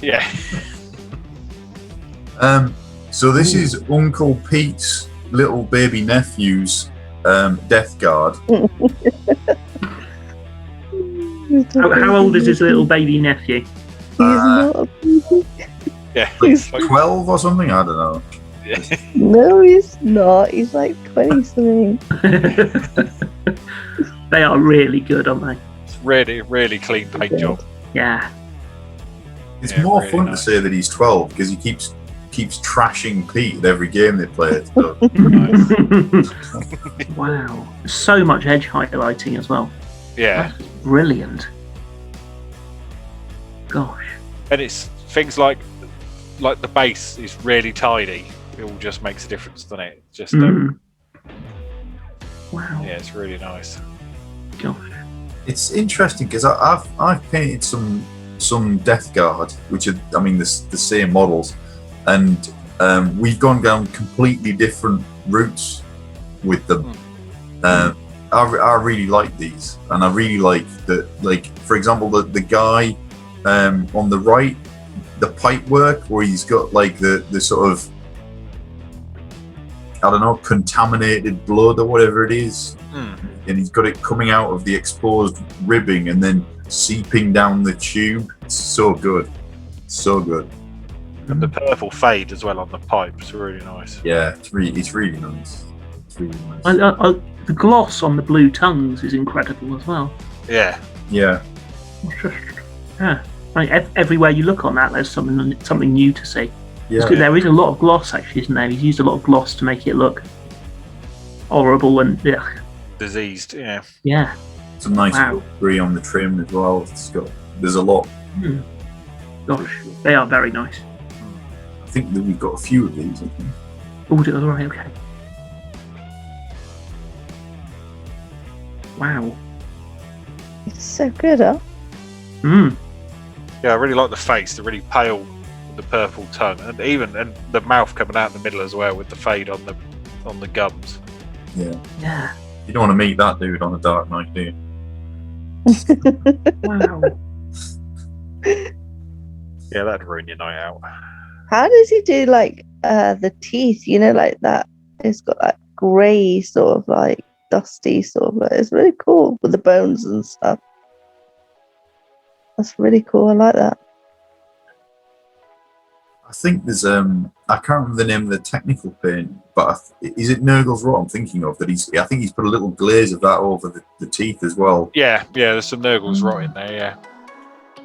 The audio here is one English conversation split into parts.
Yeah. So this is Uncle Pete's little baby nephew's death guard. How old is his little baby nephew? He's not a baby. Yeah. He's 12 or something? I don't know. Yeah. No, he's not. He's like 20 something. They are really good, aren't they? It's really, really clean paint job. Yeah. It's Yeah, more really fun nice. to say that he's 12 because he keeps trashing Pete at every game they play. So. Wow. So much edge highlighting as well. Yeah. That's brilliant. Gosh. And it's things like the base is really tiny. It all just makes a difference, doesn't it? Just Wow. yeah, it's really nice. Gosh. It's interesting because I've painted some Death Guard, which are the same models, and we've gone down completely different routes with them. I really like these, and I really like that. Like for example, the guy on the right, the pipe work where he's got like the sort of, I don't know, contaminated blood or whatever it is, and he's got it coming out of the exposed ribbing and then seeping down the tube. It's so good, so good. And the purple fade as well on the pipes, really nice. Yeah, it's really nice. It's really nice. The gloss on the blue tongues is incredible as well. Yeah. Yeah. It's just, yeah. Everywhere you look on that, there's something new to see. Yeah. There is a lot of gloss, actually, isn't there? He's used a lot of gloss to make it look horrible and Diseased, yeah. Yeah. Some nice grey on the trim as well. There's a lot. Gosh, they are very nice. I think that we've got a few of these. I think. Oh, right, okay. Wow. It's so good, huh? Yeah, I really like the face, the really pale with the purple tongue, and the mouth coming out in the middle as well with the fade on the gums. Yeah. Yeah. You don't want to meet that dude on a dark night, do you? Wow. Yeah, that'd ruin your night out. How does he do like the teeth? You know, like that. It's got that grey sort of like dusty sort of. It's really cool with the bones and stuff. That's really cool. I like that. I think there's I can't remember the name of the technical paint, but is it Nurgle's Rot I'm thinking of? I think he's put a little glaze of that over the teeth as well. Yeah, there's some Nurgle's Rot in there, yeah.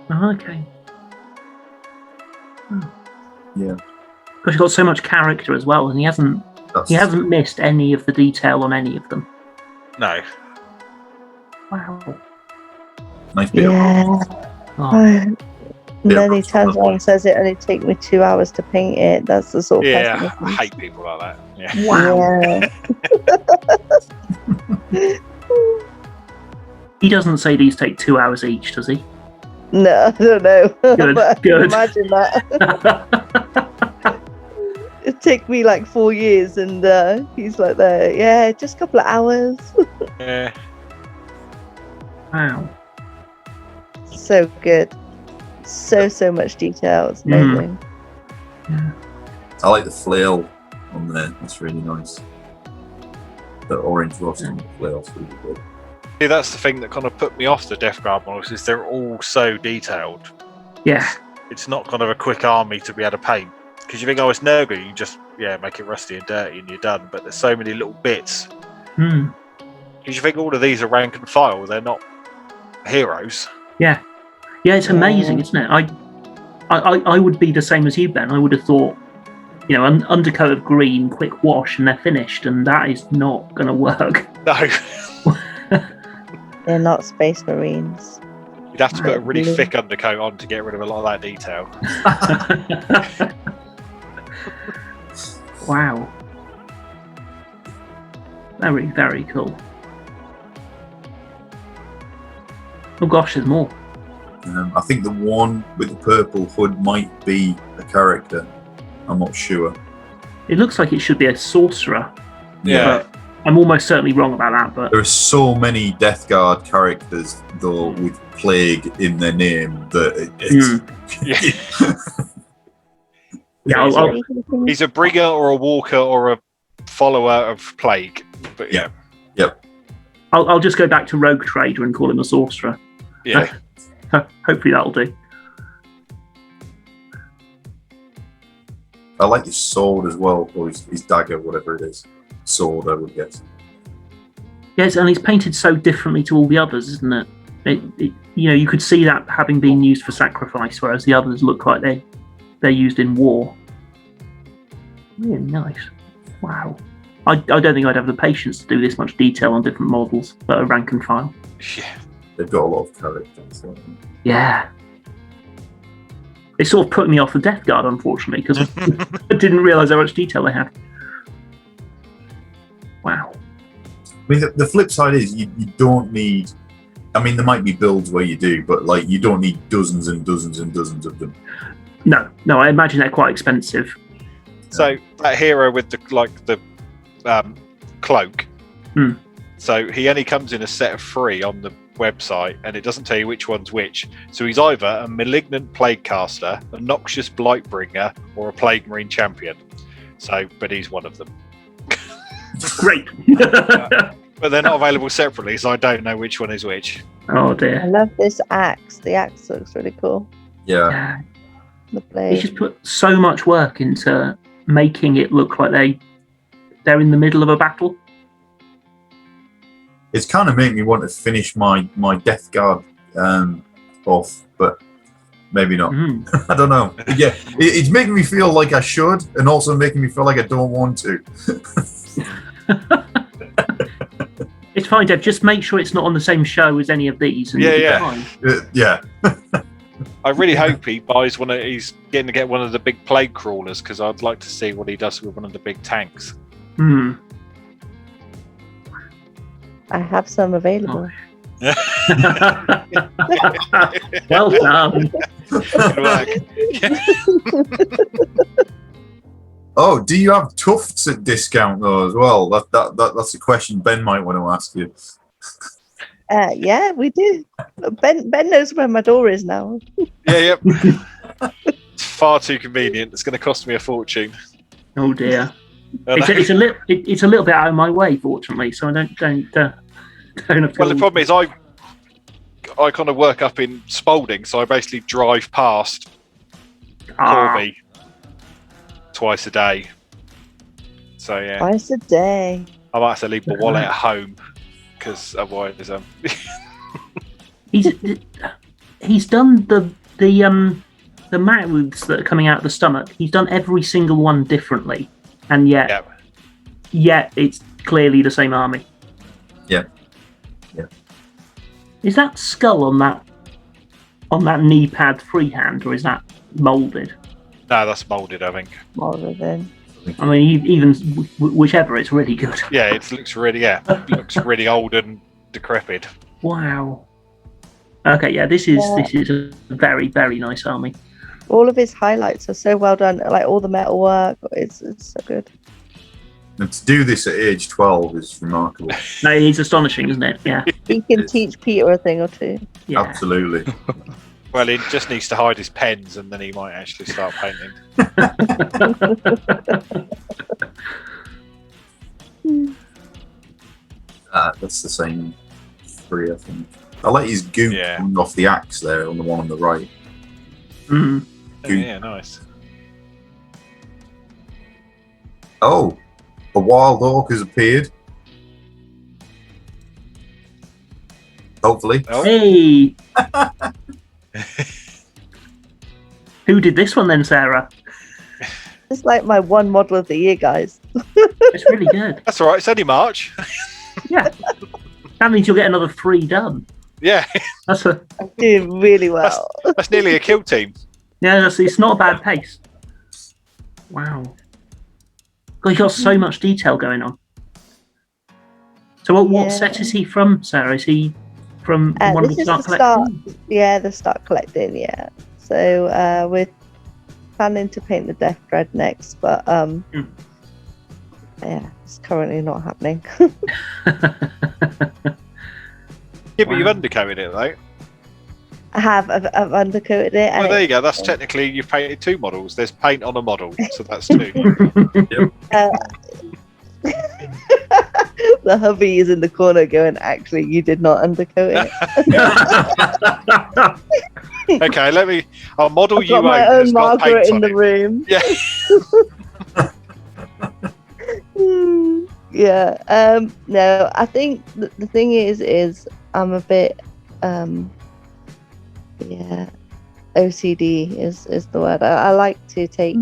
Oh, okay. Yeah. Because he's got so much character as well, and he hasn't missed any of the detail on any of them. No. Wow. Nice bit. Yeah. And then he turns around and says it only take me 2 hours to paint it. That's the sort of Yeah, I hate people like that. Yeah. Wow. Yeah. He doesn't say these take 2 hours each, does he? No, I don't know. Good, But I can good. imagine that. It took me like 4 years, and he's like there. Yeah, just a couple of hours. Yeah. Wow. So good. So much detail. It's amazing. Yeah. I like the flail on there. That's really nice. The orange rust on the flail's really good. See, that's the thing that kind of put me off the Death Guard models, is they're all so detailed. Yeah. It's not kind of a quick army to be able to paint. Because you think, oh, it's Nurgle, you just make it rusty and dirty and you're done. But there's so many little bits. Because you think all of these are rank and file, they're not heroes. Yeah. Yeah, it's amazing, isn't it? I would be the same as you, Ben. I would have thought, an undercoat of green, quick wash, and they're finished, and that is not going to work. No. They're not Space Marines. You'd have to put a really thick undercoat on to get rid of a lot of that detail. Wow. Very, very cool. Oh gosh, there's more. I think the one with the purple hood might be a character. I'm not sure. It looks like it should be a sorcerer. Yeah. I'm almost certainly wrong about that, but There are so many Death Guard characters, though, with Plague in their name that it's... He's a bringer or a walker or a follower of Plague. But Yep. I'll just go back to Rogue Trader and call him a sorcerer. Yeah. Hopefully that'll do. I like his sword as well, or his dagger, whatever it is. Sword, I would guess. Yes, and he's painted so differently to all the others, isn't it? You could see that having been used for sacrifice, whereas the others look like they're used in war. Really nice. Wow. I don't think I'd have the patience to do this much detail on different models that are rank and file. Yeah. They've got a lot of characters. Yeah. It sort of put me off the Death Guard, unfortunately, because I didn't realise how much detail they had. Wow. I mean, the flip side is you don't need... I mean, there might be builds where you do, but like you don't need dozens and dozens and dozens of them. No, I imagine they're quite expensive. So that hero with the cloak. So he only comes in a set of 3 on the website, and it doesn't tell you which one's which. So he's either a malignant plague caster, a noxious blight bringer, or a plague marine champion. So, but he's one of them. Great. But they're not available separately, so I don't know which one is which. Oh dear. I love this axe. The axe looks really cool. Yeah. The They blade. just put so much work into making it look like they're in the middle of a battle. It's kind of making me want to finish my Death Guard off, but maybe not. I don't know. Yeah, it's making me feel like I should, and also making me feel like I don't want to. It's fine, Dev. Just make sure it's not on the same show as any of these. And Yeah. I really hope he buys he's going to get one of the big plague crawlers, because I'd like to see what he does with one of the big tanks. I have some available. Well done. Good work. Oh, do you have tufts at discount though as well? That's a question Ben might want to ask you. Yeah, we do. Ben knows where my door is now. Yeah, yep. It's far too convenient. It's going to cost me a fortune. Oh dear. It's a little bit out of my way, fortunately, so I don't feel... Well, the problem is I kind of work up in Spalding, so I basically drive past Corby twice a day. So yeah, Twice a day. I might have to leave my wallet at home, because otherwise he's done the mouths that are coming out of the stomach. He's done every single one differently, and yet it's clearly the same army. Yeah. Is that skull on that knee pad freehand, or is that moulded? No, that's moulded, I think. Moulded in. I mean, even whichever, it's really good. Yeah, it looks really old and decrepit. Wow. Okay, yeah, this is a very, very nice army. All of his highlights are so well done. Like all the metal work, it's so good. And to do this at age 12 is remarkable. No, it's astonishing, isn't it? Yeah. He can teach Peter a thing or two. Yeah. Absolutely. Well, he just needs to hide his pens, and then he might actually start painting. That's the same 3, I think. I like his goop coming off the axe there on the one on the right. Mm. Yeah, nice. Oh, a wild orc has appeared. Hopefully. Oh. Hey! Who did this one then, Sarah? It's like my one model of the year, guys. It's really good. That's all right. It's only March. Yeah. That means you'll get another 3 done. Yeah. That's I'm doing really well. That's nearly a kill team. Yeah, it's not a bad pace. Wow. God, you got so much detail going on. So what set is he from, Sarah? Is he from one of the start collecting? Yeah, the start collecting, yeah. So we're planning to paint the Death Dread next, but Yeah, it's currently not happening. Yeah, but you've undercoated it though. I've undercoated it. Well, And there you go. That's technically you've painted 2 models. There's paint on a model, so that's 2. The hubby is in the corner going, actually, you did not undercoat it. Okay, I'll model I've you got my over own that's got Margaret paint in on the it. room. Yeah. Yeah. No, I think the thing is I'm a bit OCD is the word. I like to take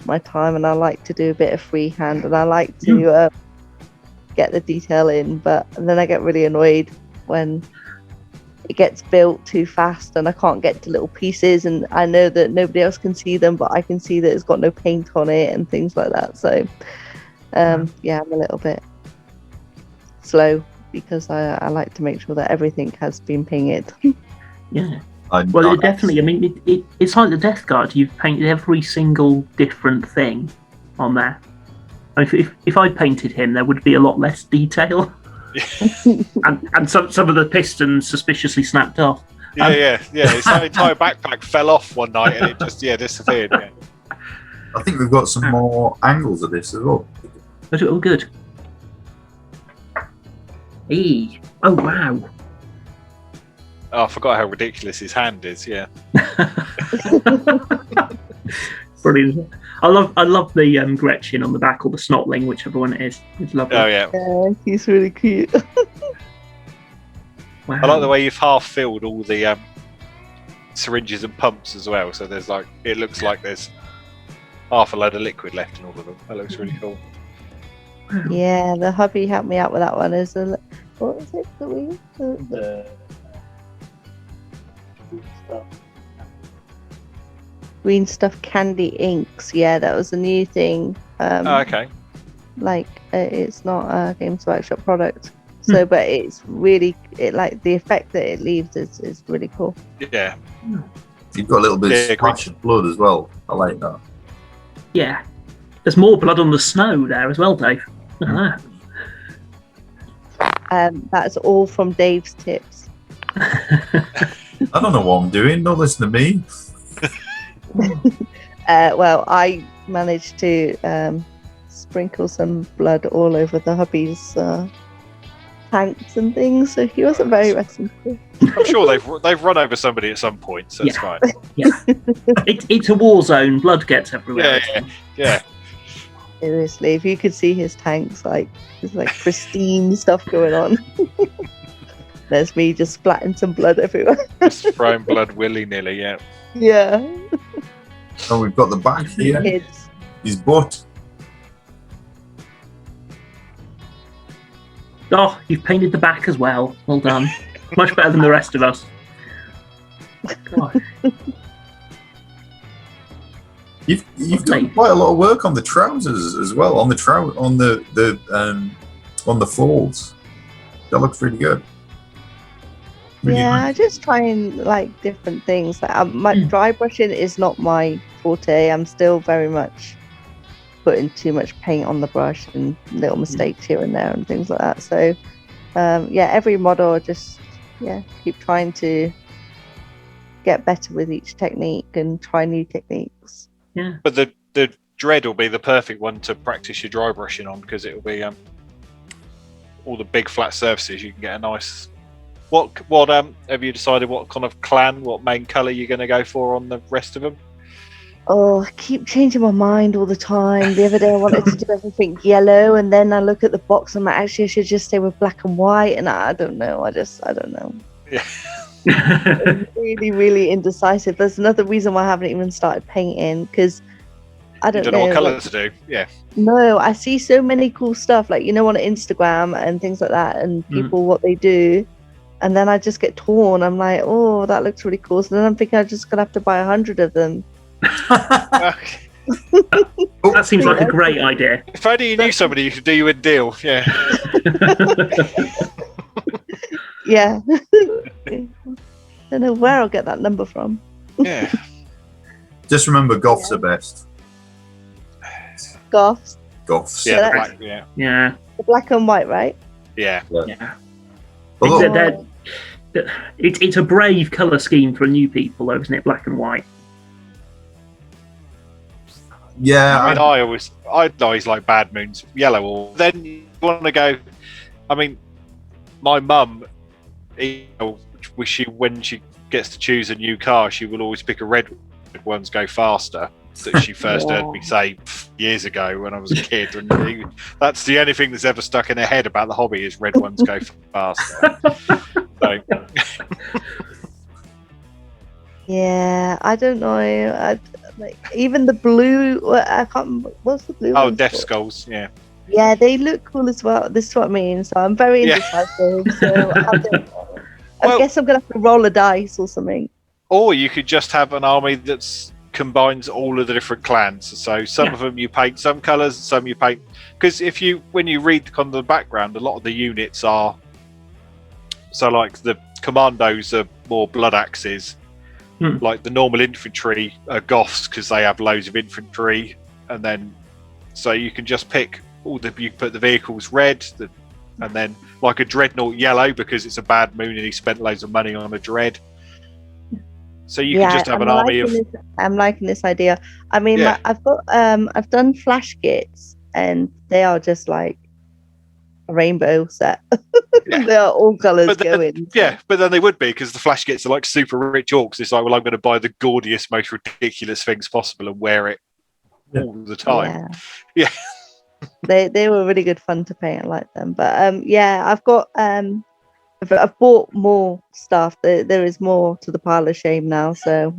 my time, and I like to do a bit of freehand, and I like to get the detail in, but then I get really annoyed when it gets built too fast and I can't get to little pieces, and I know that nobody else can see them, but I can see that it's got no paint on it and things like that. So I'm a little bit slow because I like to make sure that everything has been painted. Yeah. Well, definitely. I mean, it's like the Death Guard. You've painted every single different thing on there. If I painted him, there would be a lot less detail, and some of the pistons suspiciously snapped off. Yeah. His entire backpack fell off one night, and it just disappeared. Yeah. I think we've got some more angles of this as well. Oh, good. Hey! Oh, wow! Oh, I forgot how ridiculous his hand is. Yeah. Brilliant. I love the Gretchen on the back, or the Snotling, whichever one it is. It's lovely. Oh yeah. Yeah, he's really cute. Wow. I like the way you've half filled all the syringes and pumps as well. So there's it looks like there's half a load of liquid left in all of them. That looks really cool. Wow. Yeah, the hubby helped me out with that one. What was it that we Green Stuff Candy Inks. Yeah, that was a new thing. Okay. It's not a Games Workshop product. So, but it's really the effect that it leaves is really cool. Yeah. You've got a little bit of splash of blood as well. I like that. Yeah. There's more blood on the snow there as well, Dave. Look at that. That's all from Dave's tips. I don't know what I'm doing. Don't listen to me. Well, I managed to sprinkle some blood all over the hubby's tanks and things, so he wasn't very responsible. I'm sure they've run over somebody at some point, so it's fine. Yeah. It's a war zone. Blood gets everywhere. Yeah. Seriously, if you could see his tanks, there's pristine stuff going on. There's me just splatting some blood everywhere. Just throwing blood willy-nilly, yeah. Yeah. Oh, we've got the back here. Kids. His butt. Oh, you've painted the back as well. Well done. Much better than the rest of us. God. You've done quite a lot of work on the trousers as well. On the folds. That looks really good. Really nice. I just try and different things. My dry brushing is not my forte. I'm still very much putting too much paint on the brush and little mistakes here and there and things like that. So every model I just keep trying to get better with each technique and try new techniques. Yeah. But the Dread will be the perfect one to practice your dry brushing on, because it will be all the big flat surfaces. You can get a nice. What have you decided? What kind of what main colour you're going to go for on the rest of them? Oh, I keep changing my mind all the time. The other day I wanted to do everything yellow, and then I look at the box and I'm like, actually I should just stay with black and white, and I don't know. I don't know. Yeah. I'm really, really indecisive. There's another reason why I haven't even started painting, because I don't know what colour to do. Yeah. No, I see so many cool stuff, on Instagram and things like that, and people what they do, and then I just get torn. I'm like, oh, that looks really cool. So then I'm thinking I'm just gonna have to buy 100 of them. That seems like a great idea. If only you knew somebody who could do you a deal. Yeah. Yeah. Don't know where I'll get that number from. Yeah. Just remember, goths are best. Goths. Goths. Yeah, So the black, yeah, Yeah. The black and white, right? yeah. Yeah. Although, It's a brave colour scheme for new people, though, isn't it? Black and white. yeah, I mean, I always like Bad Moon's yellow. Or then you want to go. I mean, my mum, when she gets to choose a new car, she will always pick a red ones go faster. That she first heard me say years ago when I was a kid, and that's the only thing that's ever stuck in her head about the hobby is red ones go faster. So. Yeah, I don't know. Like even the blue. I can't remember. What's the blue? Oh, ones Death called? Skulls, yeah. Yeah, they look cool as well. This is what I mean. So I'm very Yeah. indecisive. So I don't know. I Well- guess I'm gonna have to roll a dice or something. Or you could just have an army that's combines all of the different clans. So some of them you paint some colours, some you paint. Because when you read the background, a lot of the units are. So like the commandos are more blood axes. Like the normal infantry are Goths because they have loads of infantry, and then so you can just pick you put the vehicles red, and then like a dreadnought yellow because it's a Bad Moon and he spent loads of money on a dread. So you can just have an army of. I'm liking this idea. I mean, Yeah. I've done flash kits, and they are just like a rainbow set. Yeah. They are all colours But then- going. Yeah, but then they would be because the flash kits are like super rich orcs. It's like, well, I'm going to buy the gaudiest, most ridiculous things possible and wear it all the time. Yeah. They were really good fun to paint. I like them. But yeah, I've got I've bought more stuff. There is more to the pile of shame now. So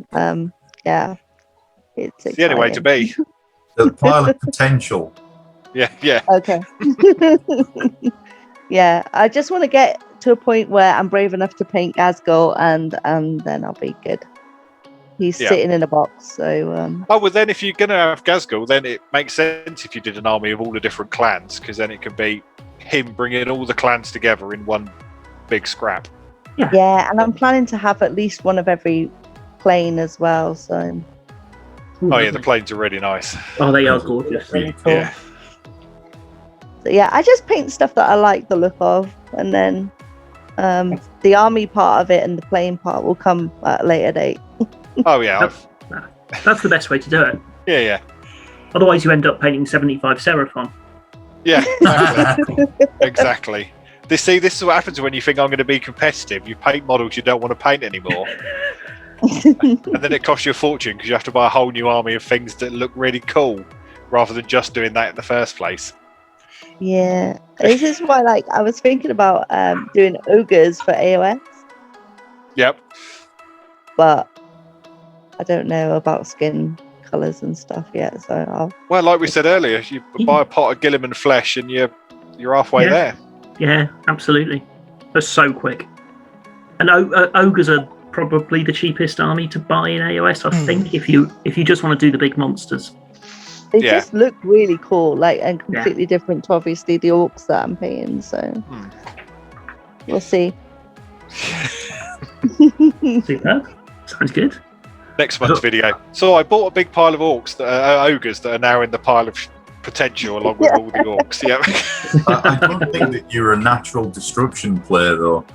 yeah, it's It's the only way to be. the pile of potential. Yeah. Okay. Yeah, I just want to get to a point where I'm brave enough to paint Gazgul, and then I'll be good. He's sitting in a box, so. Oh well, then if you're going to have Gazgul, then it makes sense if you did an army of all the different clans, because then it can be him bringing all the clans together in one big scrap. Yeah, and I'm planning to have at least one of every plane as well. So. Oh yeah, the planes are really nice. Oh, they are gorgeous. Really cool. Yeah. So yeah, I just paint stuff that I like the look of, and then the army part of it and the plane part will come at a later date. Oh yeah. That's the best way to do it. Yeah. Otherwise, you end up painting 75 Seraphon. Yeah. Exactly. Exactly. This is what happens when you think I'm going to be competitive. You paint models you don't want to paint anymore, and then it costs you a fortune because you have to buy a whole new army of things that look really cool, rather than just doing that in the first place. Yeah, this is why I was thinking about doing ogres for AOS, Yep. but I don't know about skin colours and stuff yet. So Well, like we said earlier, you buy a pot of Gilliman flesh and you're halfway there. Yeah, absolutely. That's so quick. And ogres are probably the cheapest army to buy in AOS, I think, if you just want to do the big monsters. they just look really cool, and completely different to obviously the orcs that I'm painting. So we'll see. Super. Sounds good. Next month's video. So I bought a big pile of orcs that are ogres that are now in the pile of potential along with all the orcs. Yeah. I don't think that you're a natural destruction player though,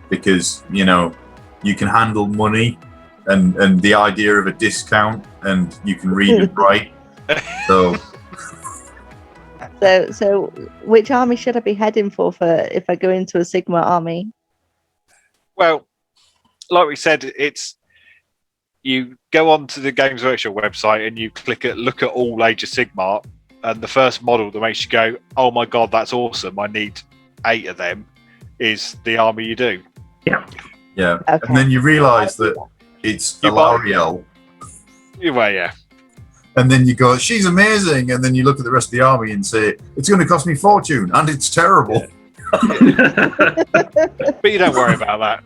because you can handle money and the idea of a discount, and you can read and write. So which army should I be heading for if I go into a Sigmar army? Well, like we said, you go onto the Games Workshop website and you look at all Age of Sigmar, and the first model that makes you go, oh my god, that's awesome, I need 8 of them, is the army you do. Yeah. Okay. And then you realise that it's Alariel, Well, yeah. and then you go, she's amazing, and then you look at the rest of the army and say, it's going to cost me fortune, and it's terrible. But you don't worry about that.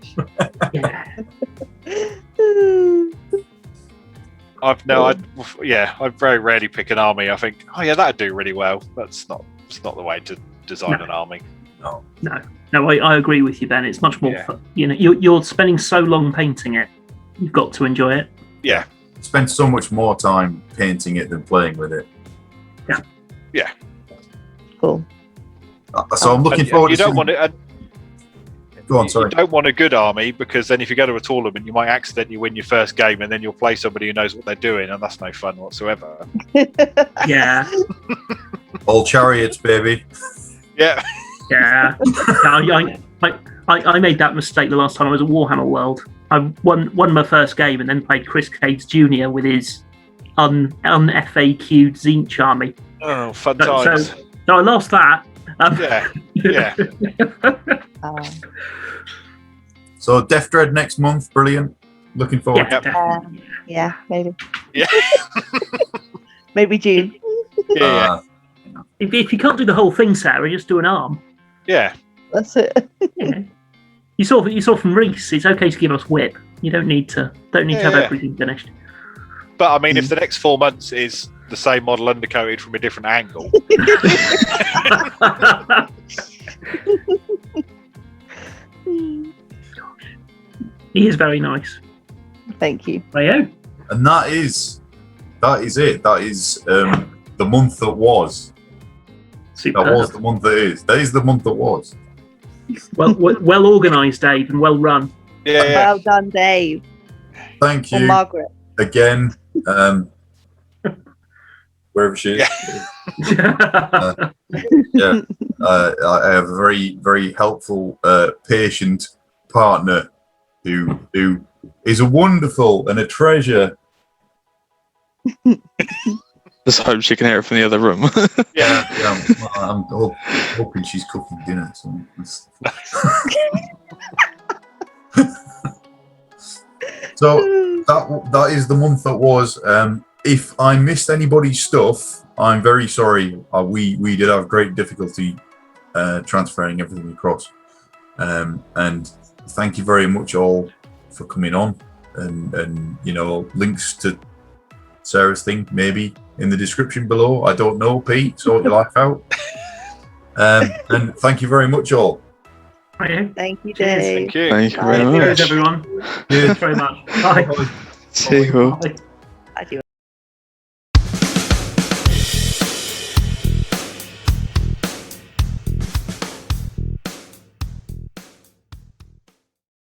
I very rarely pick an army. I think, oh yeah, that'd do really well. It's not the way to design an army. No, I agree with you, Ben. It's much more fun. You're spending so long painting it. You've got to enjoy it. Yeah. Spend so much more time painting it than playing with it. Yeah. Yeah. Cool. So I'm looking forward you to. Don't want it. Go on, sorry. You don't want a good army because then if you go to a tournament, you might accidentally win your first game, and then you'll play somebody who knows what they're doing, and that's no fun whatsoever. Yeah. All chariots, baby. Yeah. Yeah. I made that mistake the last time I was at Warhammer World. I won my first game and then played Chris Cades Jr. with his un-FAQ'd Zinch army. Oh, fun times. So I lost that. Yeah. So Death Dread next month, brilliant. Looking forward. Yeah, Yeah, maybe. Yeah. Maybe June. Yeah. If you can't do the whole thing, Sarah, just do an arm. Yeah. That's it. Yeah. You saw from Reese. It's okay to give us whip. You don't need to have everything finished. But I mean, if the next 4 months is the same model undercoated from a different angle, he is very nice. Thank you. Rayo. And that is it. That is the month that was. Superb. That was the month that is. That is the month that was. Well organised, Dave, and well run. yeah. Well done, Dave. Thank Or you Margaret. again. Wherever she is. Yeah. I have a very, very helpful, patient partner who is a wonderful and a treasure. Just hope she can hear it from the other room. Yeah. I'm hoping she's cooking dinner. So that is the month that was. If I missed anybody's stuff, I'm very sorry. We did have great difficulty transferring everything across. And thank you very much all for coming on. And links to Sarah's thing maybe in the description below. I don't know, Pete. Sort your life out. And thank you very much all. Rayo. Thank you, Cheers. Dave. Thank you. Thank you very Bye. much. Cheers, everyone. Cheers. Thanks very much. Bye. Bye. See you all. Bye.